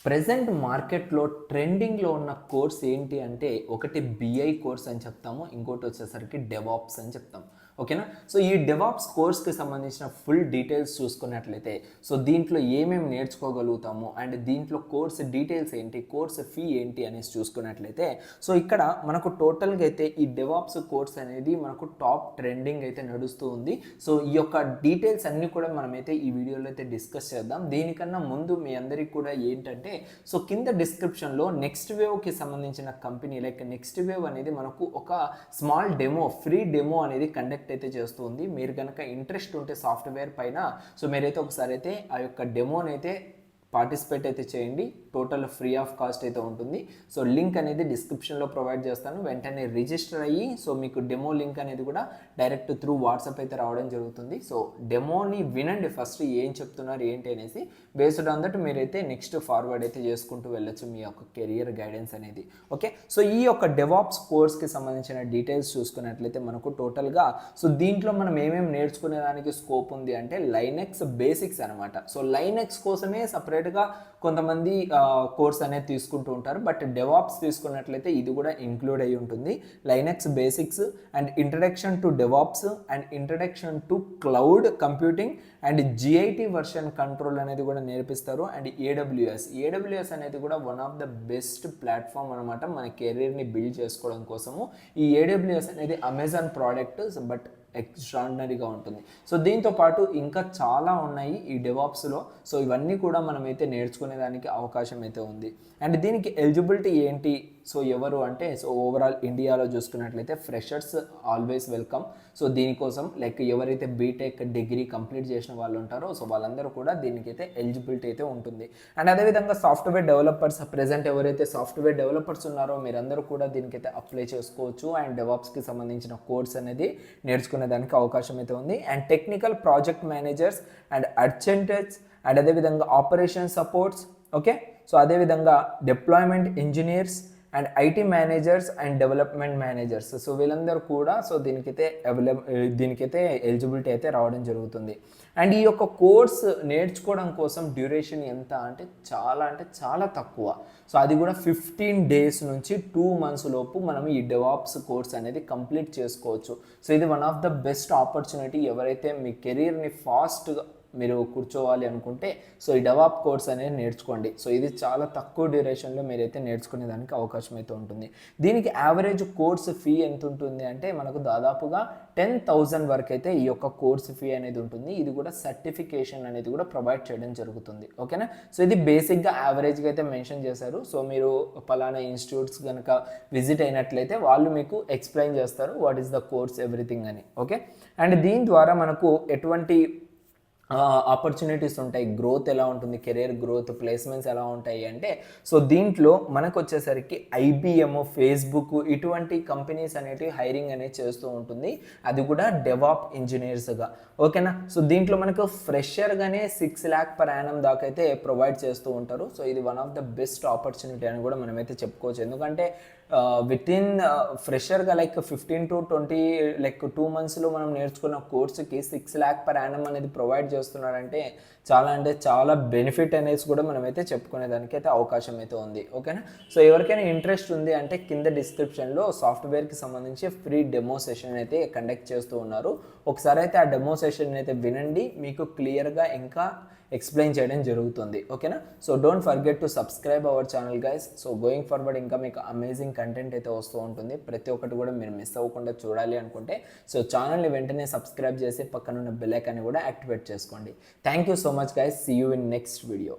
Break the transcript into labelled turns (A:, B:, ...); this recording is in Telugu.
A: ప్రెజెంట్ మార్కెట్లో ట్రెండింగ్లో ఉన్న కోర్స్ ఏంటి అంటే ఒకటి బిఐ కోర్స్ అని చెప్తాము, ఇంకోటి వచ్చేసరికి డెవాప్స్ అని చెప్తాం. ఓకేనా. సో ఈ డెవాప్స్ కోర్స్కి సంబంధించిన ఫుల్ డీటెయిల్స్ చూసుకున్నట్లయితే సో దీంట్లో ఏమేమి నేర్చుకోగలుగుతాము అండ్ దీంట్లో కోర్స్ డీటెయిల్స్ ఏంటి, కోర్స్ ఫీ ఏంటి అనేసి చూసుకున్నట్లయితే సో ఇక్కడ మనకు టోటల్గా అయితే ఈ డెవాప్స్ కోర్స్ అనేది మనకు టాప్ ట్రెండింగ్ అయితే నడుస్తూ ఉంది. సో ఈ యొక్క డీటెయిల్స్ అన్నీ కూడా మనమైతే ఈ వీడియోలో అయితే డిస్కస్ చేద్దాం. దీనికన్నా ముందు మీ అందరికీ కూడా ఏంటంటే సో కింద డిస్క్రిప్షన్లో నెక్స్ట్ వేవ్కి సంబంధించిన కంపెనీ లైక్ నెక్స్ట్ వేవ్ అనేది మనకు ఒక స్మాల్ డెమో, ఫ్రీ డెమో అనేది కండక్ట్ అయితే చేస్తుంది. మీరు కనుక ఇంట్రెస్ట్ ఉంటే సాఫ్ట్వేర్ పైన సో మీరైతే ఒకసారి అయితే ఆ యొక్క డెమోని అయితే పార్టిసిపేట్ అయితే చేయండి. టోటల్ ఫ్రీ ఆఫ్ కాస్ట్ అయితే ఉంటుంది. సో లింక్ అనేది డిస్క్రిప్షన్లో ప్రొవైడ్ చేస్తాను. వెంటనే రిజిస్టర్ అయ్యి సో మీకు డెమో లింక్ అనేది కూడా డైరెక్ట్ త్రూ వాట్సాప్ అయితే రావడం జరుగుతుంది. సో డెమోని వినండి ఫస్ట్, ఏం చెప్తున్నారు ఏంటి అనేసి. బేస్డ్ ఆన్ దట్ మీరైతే నెక్స్ట్ ఫార్వర్డ్ అయితే చేసుకుంటూ వెళ్ళొచ్చు మీ యొక్క కెరియర్ గైడెన్స్ అనేది. ఓకే. సో ఈ యొక్క డెవాప్స్ కోర్స్కి సంబంధించిన డీటెయిల్స్ చూసుకున్నట్లయితే మనకు టోటల్గా సో దీంట్లో మనం ఏమేమి నేర్చుకునే దానికి స్కోప్ ఉంది అంటే లైనెక్స్ బేసిక్స్ అనమాట. సో లైనెక్స్ కోసమే సపరేట్గా కొంతమంది కోర్స్ అనేది తీసుకుంటూ ఉంటారు. బట్ డెవాప్స్ తీసుకున్నట్లయితే ఇది కూడా ఇంక్లూడ్ అయి ఉంటుంది. Linux basics and introduction to DevOps and introduction to cloud computing and GIT version control అనేది కూడా నేర్పిస్తారు. అండ్ ఏడబ్ల్యూఎస్ అనేది కూడా one of the best platform అనమాట మన కెరీర్ని బిల్డ్ చేసుకోవడం కోసము. ఈ ఏడబ్ల్యూఎస్ అనేది అమెజాన్ ప్రోడక్ట్, బట్ ఎక్స్ట్రాడినరీగా ఉంటుంది. సో దీంతో పాటు ఇంకా చాలా ఉన్నాయి ఈ డెవాప్స్లో. సో ఇవన్నీ కూడా మనమైతే నేర్చుకునేదానికి అవకాశం అయితే ఉంది. అండ్ దీనికి ఎలిజిబిలిటీ ఏంటి, సో ఎవరు అంటే సో ఓవరాల్ ఇండియాలో చూసుకున్నట్లయితే ఫ్రెషర్స్ ఆల్వేస్ వెల్కమ్. సో దీనికోసం లైక్ ఎవరైతే బీటెక్ డిగ్రీ కంప్లీట్ చేసిన వాళ్ళు ఉంటారో సో వాళ్ళందరూ కూడా దీనికైతే ఎలిజిబిలిటీ అయితే ఉంటుంది. అండ్ అదేవిధంగా సాఫ్ట్వేర్ డెవలపర్స్, ప్రెజెంట్ ఎవరైతే సాఫ్ట్వేర్ డెవలపర్స్ ఉన్నారో మీరందరూ కూడా దీనికైతే అప్లై చేసుకోవచ్చు. అండ్ డెవాప్స్కి సంబంధించిన కోర్స్ అనేది నేర్చుకునే దానికి అవకాశం అయితే ఉంది. And technical project managers and అడ్జెంటర్స్ అండ్ అదేవిధంగా ఆపరేషన్ సపోర్ట్స్. ఓకే. సో అదేవిధంగా deployment engineers and IT managers and development managers. So వీళ్ళందరూ కూడా సో దీనికైతే ఎలిజిబిలిటీ అయితే రావడం జరుగుతుంది. అండ్ ఈ యొక్క కోర్స్ నేర్చుకోవడం కోసం డ్యూరేషన్ ఎంత అంటే చాలా తక్కువ. సో అది కూడా 15 days నుంచి 2 months లోపు మనం ఈ డెవాప్స్ కోర్స్ అనేది కంప్లీట్ చేసుకోవచ్చు. సో ఇది one of the best opportunity. ఎవరైతే మీ కెరీర్ని ఫాస్ట్గా మీరు కూర్చోవాలి అనుకుంటే సో ఈ డెవాప్ కోర్స్ అనేది నేర్చుకోండి. సో ఇది చాలా తక్కువ డ్యూరేషన్లో మీరైతే నేర్చుకునే దానికి అవకాశం అయితే ఉంటుంది. దీనికి యావరేజ్ కోర్స్ ఫీ ఎంత ఉంటుంది అంటే మనకు దాదాపుగా 10,000 వరకు అయితే ఈ యొక్క కోర్స్ ఫీ అనేది ఉంటుంది. ఇది కూడా సర్టిఫికేషన్ అనేది కూడా ప్రొవైడ్ చేయడం జరుగుతుంది. ఓకేనా. సో ఇది బేసిక్గా యావరేజ్గా అయితే మెన్షన్ చేశారు. సో మీరు పలానా ఇన్స్టిట్యూట్స్ కనుక విజిట్ అయినట్లయితే వాళ్ళు మీకు ఎక్స్ప్లెయిన్ చేస్తారు what is the course everything అని. ఓకే. అండ్ దీని ద్వారా మనకు ఎటువంటి ఆపర్చునిటీస్ ఉంటాయి, గ్రోత్ ఎలా ఉంటుంది, కెరీర్ గ్రోత్, ప్లేస్మెంట్స్ ఎలా ఉంటాయి అంటే సో దీంట్లో మనకు వచ్చేసరికి ఐబిఎం, ఫేస్బుక్ ఇటువంటి కంపెనీస్ అనేటివి హైరింగ్ అనేది చేస్తూ ఉంటుంది. అది కూడా డెవాప్ ఇంజనీర్స్గా. ఓకేనా. సో దీంట్లో మనకు ఫ్రెషర్గానే 6 lakh per annum దాకా అయితే ప్రొవైడ్ చేస్తూ ఉంటారు. సో ఇది one of the best opportunity అని కూడా మనమైతే చెప్పుకోవచ్చు. ఎందుకంటే విత్ ఇన్ ఫ్రెషర్గా లైక్ 15 to 20 లైక్ 2 monthsలో మనం నేర్చుకున్న కోర్సుకి 6 lakh per annum అనేది ప్రొవైడ్ చేస్తున్నారంటే చాలా బెనిఫిట్ అనేసి కూడా మనమైతే చెప్పుకునేదానికి అయితే అవకాశం అయితే ఉంది. ఓకేనా. సో ఎవరికైనా ఇంట్రెస్ట్ ఉంది అంటే కింద డిస్క్రిప్షన్లో సాఫ్ట్వేర్కి సంబంధించి ఫ్రీ డెమో సెషన్ అయితే కండక్ట్ చేస్తూ ఉన్నారు. ఒకసారి అయితే ఆ డెమో సెషన్ అయితే వినండి, మీకు క్లియర్గా ఇంకా ఎక్స్ప్లెయిన్ చేయడం జరుగుతుంది. ఓకేనా. So don't forget to subscribe our channel guys. So going forward ఇంకా మీకు అమేజింగ్ కంటెంట్ అయితే వస్తూ ఉంటుంది. ప్రతి ఒక్కటి కూడా మీరు మిస్ అవ్వకుండా చూడాలి అనుకుంటే సో ఛానల్ని వెంటనే సబ్స్క్రైబ్ చేసి పక్కనున్న బెల్ ఐకాన్ని కూడా యాక్టివేట్ చేసుకోండి. Thank you so much guys. See you in next video.